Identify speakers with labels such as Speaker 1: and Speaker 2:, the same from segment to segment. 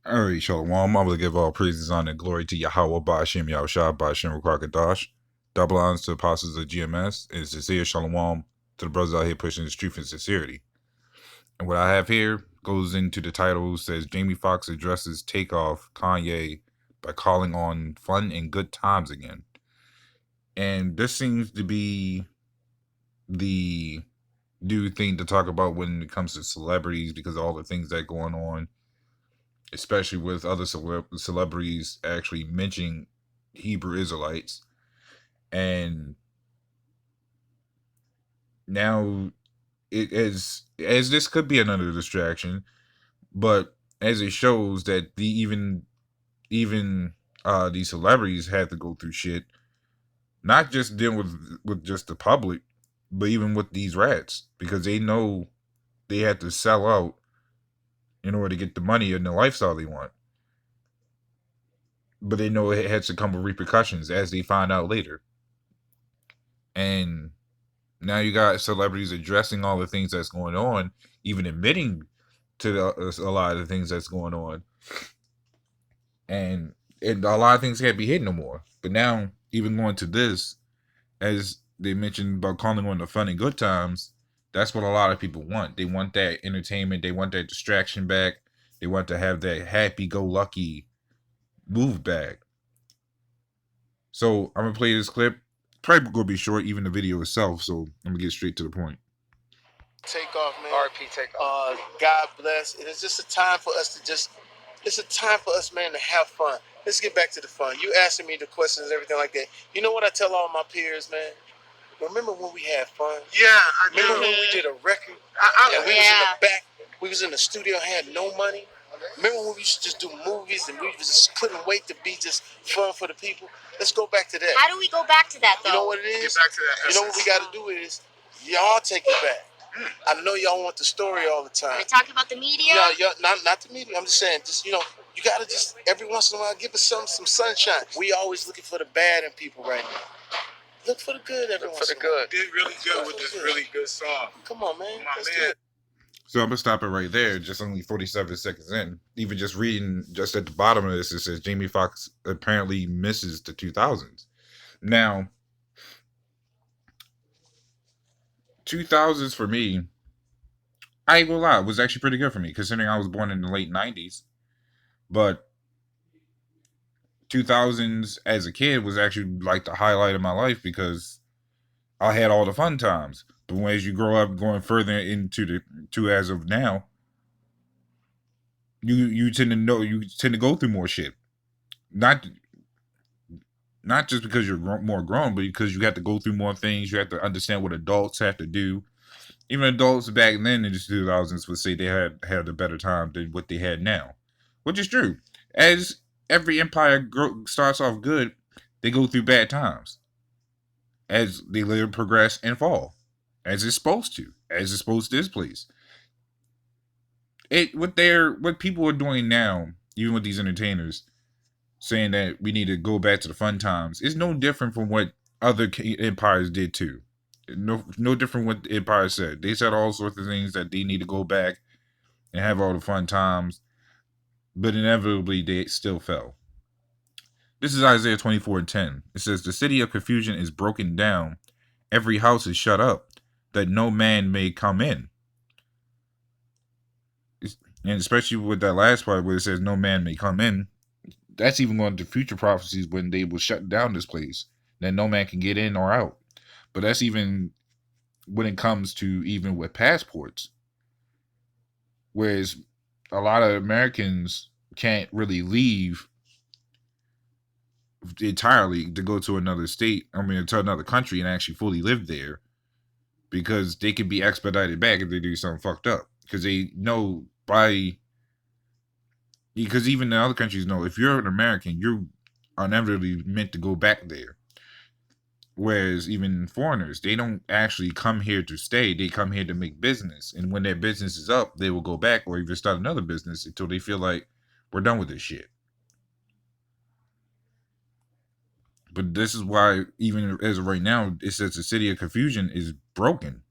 Speaker 1: All right, Shalom. I'm going to give all praises, honor, and glory to Yahweh, Ba'ashem, Yahushua, Ba'ashem, Rukwakadash. Double honors to the apostles of GMS, and sincere Shalom to the brothers out here pushing the truth and sincerity. And what I have here goes into the title, says Jamie Foxx addresses takeoff Kanye by calling on fun and good times again. And this seems to be the new thing to talk about when it comes to celebrities because of all the things that are going on, especially with other celebrities actually mentioning Hebrew Israelites. And now it as this could be another distraction, but as it shows that even these celebrities have to go through shit, not just dealing with just the public, but even with these rats, because they know they have to sell out in order to get the money and the lifestyle they want. But they know it has to come with repercussions, as they find out later. And now you got celebrities addressing all the things that's going on, even admitting to a lot of the things that's going on. And a lot of things can't be hidden no more. But now, even going to this, as they mentioned about calling on the fun and good times, that's what a lot of people want. They want that entertainment. They want that distraction back. They want to have that happy-go-lucky move back. So I'm going to play this clip. Probably going to be short, even the video itself. So I'm going to get straight to the point.
Speaker 2: Take off, man. RP take off. God bless. It is just a time for us to it's a time for us, man, to have fun. Let's get back to the fun. You asking me the questions and everything like that. You know what I tell all my peers, man? Remember when we had fun?
Speaker 3: Yeah, I do.
Speaker 2: Remember when we did a record? And we was in the back. We was in the studio, had no money. Remember when we used to just do movies and we just couldn't wait to be just fun for the people? Let's go back to that.
Speaker 4: How do we go back to that, though?
Speaker 2: You know what it is?
Speaker 3: Get back to that.
Speaker 2: You know what we got to do is, y'all take it back. I know y'all want the story all the time.
Speaker 4: Are we talking about the media?
Speaker 2: No, not the media. I'm just saying, you gotta just every once in a while give us some sunshine. We always looking for the bad in people right now. Look for the good every once in a while.
Speaker 3: You did really good with this really good song.
Speaker 2: Come on, man.
Speaker 3: Let's do it.
Speaker 1: So I'm gonna stop it right there. Just only 47 seconds in. Even just reading, just at the bottom of this, it says Jamie Foxx apparently misses the 2000s. Now, 2000s for me, I ain't gonna lie, was actually pretty good for me, considering I was born in the late 90s. But 2000s as a kid was actually like the highlight of my life because I had all the fun times. But as you grow up, going further into as of now, you tend to go through more shit. Not just because you're more grown, but because you have to go through more things. You have to understand what adults have to do. Even adults back then in the 2000s would say they had a better time than what they had now, which is true. As every empire starts off good, they go through bad times as they later progress and fall, as it's supposed to this place. What people are doing now, even with these entertainers, saying that we need to go back to the fun times, is no different from what other empires did too. No different what the empire said. They said all sorts of things that they need to go back and have all the fun times, but inevitably they still fell. This is Isaiah 24:10. It says, "The city of confusion is broken down. Every house is shut up, that no man may come in." And especially with that last part where it says no man may come in, that's even going to future prophecies when they will shut down this place, that no man can get in or out. But that's even when it comes to even with passports. Whereas a lot of Americans can't really leave entirely to go to another state, to another country and actually fully live there, because they can be expedited back if they do something fucked up. Because they know because even the other countries know if you're an American, you're inevitably meant to go back there. Whereas even foreigners, they don't actually come here to stay. They come here to make business. And when their business is up, they will go back or even start another business until they feel like we're done with this shit. But this is why, even as of right now, it says the city of confusion is broken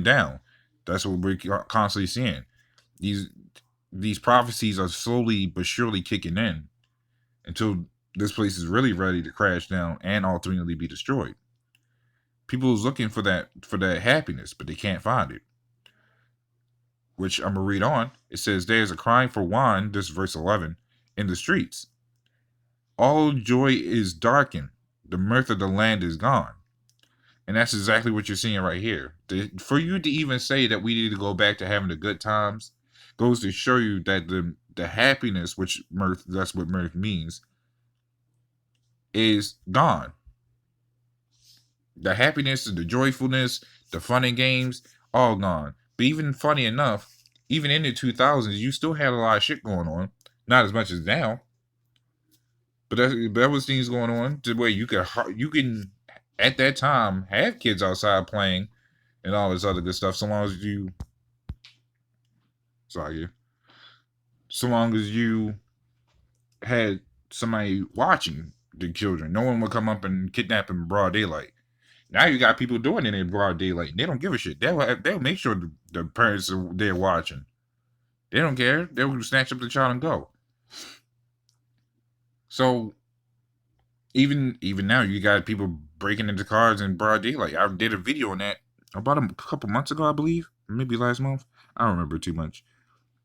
Speaker 1: down. That's what we're constantly seeing. these prophecies are slowly but surely kicking in until this place is really ready to crash down and ultimately be destroyed. People is looking for that happiness, but they can't find it. Which I'm gonna read on. It says, "There is a crying for wine," this is verse 11, "in the streets. All joy is darkened. The mirth of the land is gone." And that's exactly what you're seeing right here. For you to even say that we need to go back to having the good times goes to show you that the happiness, which mirth, that's what mirth means, is gone. The happiness, the joyfulness, the fun and games, all gone. But even funny enough, even in the 2000s, you still had a lot of shit going on. Not as much as now. But there was things going on to where you can at that time have kids outside playing and all this other good stuff, so long as you had somebody watching the children. No one would come up and kidnap them in broad daylight. Now you got people doing it in broad daylight. They don't give a shit. They'll make sure the parents are there watching. They don't care. They'll snatch up the child and go. So even now, you got people breaking into cars in broad daylight. I did a video on that about a couple months ago, I believe, maybe last month. I don't remember too much,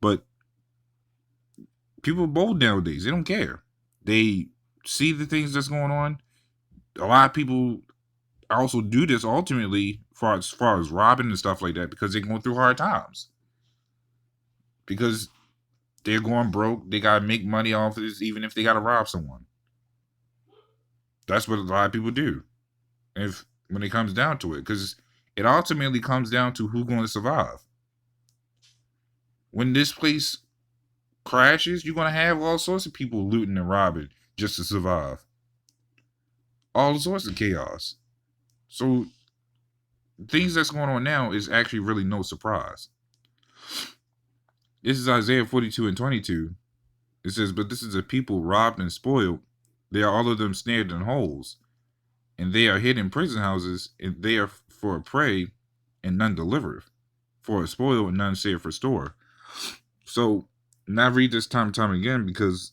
Speaker 1: but people are bold nowadays. They don't care. They see the things that's going on. A lot of people also do this ultimately as far as robbing and stuff like that because they're going through hard times. Because they're going broke. They got to make money off of this, even if they got to rob someone. That's what a lot of people do. When it comes down to it. Because it ultimately comes down to who's going to survive. When this place crashes, you're going to have all sorts of people looting and robbing just to survive. All sorts of chaos. So things that's going on now is actually really no surprise. This is Isaiah 42:22. It says, "But this is a people robbed and spoiled. They are all of them snared in holes, and they are hid in prison houses, and they are for a prey, and none delivereth, for a spoil, and none saveth restore." So, and I read this time and time again because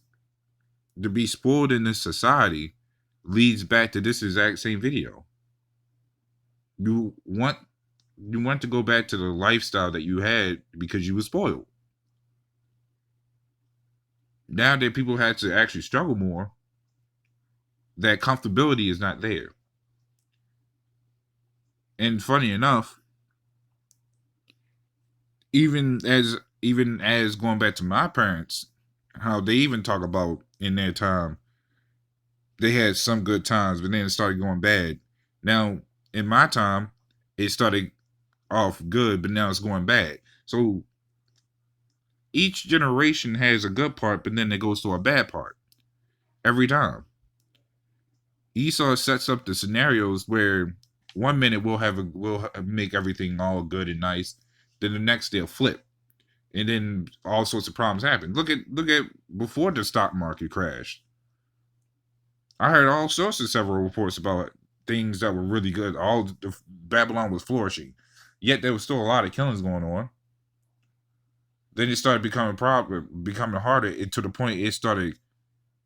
Speaker 1: to be spoiled in this society leads back to this exact same video. You want to go back to the lifestyle that you had because you were spoiled. Now that people had to actually struggle more, that comfortability is not there. And funny enough, even as going back to my parents, how they even talk about in their time, they had some good times, but then it started going bad. Now, in my time, it started off good, but now it's going bad. So each generation has a good part, but then it goes to a bad part every time. Esau sets up the scenarios where 1 minute we'll make everything all good and nice, then the next they'll flip, and then all sorts of problems happen. Look at before the stock market crashed. I heard all sorts of several reports about things that were really good. Babylon was flourishing, yet there was still a lot of killings going on. Then it started becoming harder to the point it started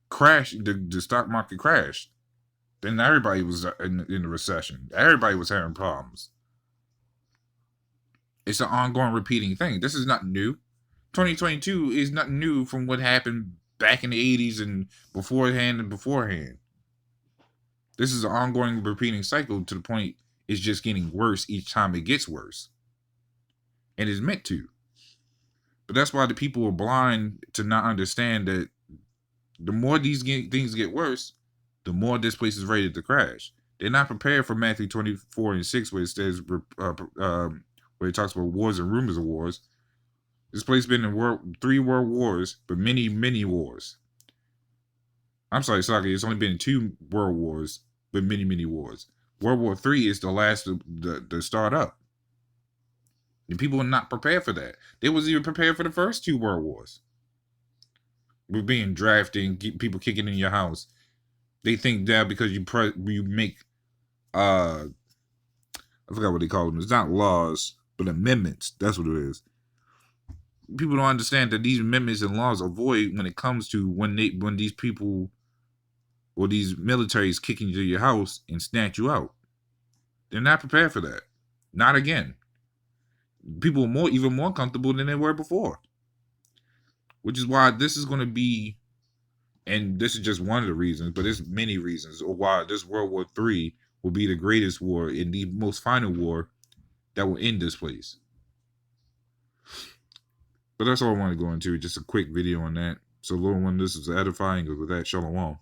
Speaker 1: crashing. The stock market crashed. Then everybody was in the recession. Everybody was having problems. It's an ongoing, repeating thing. This is not new. 2022 is not new from what happened back in the 80s and beforehand. This is an ongoing, repeating cycle to the point it's just getting worse each time it gets worse. And it's meant to. But that's why the people are blind to not understand that the more these things get worse, the more this place is ready to crash. They're not prepared for Matthew 24:6, where it says, where it talks about wars and rumors of wars. This place been in 3 world wars, but many, many wars. I'm sorry, Saki, it's only been 2 world wars, but many, many wars. World War III is the last to start up. And people are not prepared for that. They wasn't even prepared for the first 2 world wars. We're being drafted and people kicking in your house. They think that because you make I forgot what they call them. It's not laws, but amendments. That's what it is. people don't understand that these amendments and laws are void when it comes to when these people or these militaries kick into your house and snatch you out. They're not prepared for that. Not again. People are even more comfortable than they were before. Which is why this is going to be, and this is just one of the reasons, but there's many reasons, or why this World War III will be the greatest war and the most final war that will end this place. But that's all I want to go into. Just a quick video on that. So, Lord, when this is edifying, with that, shalom.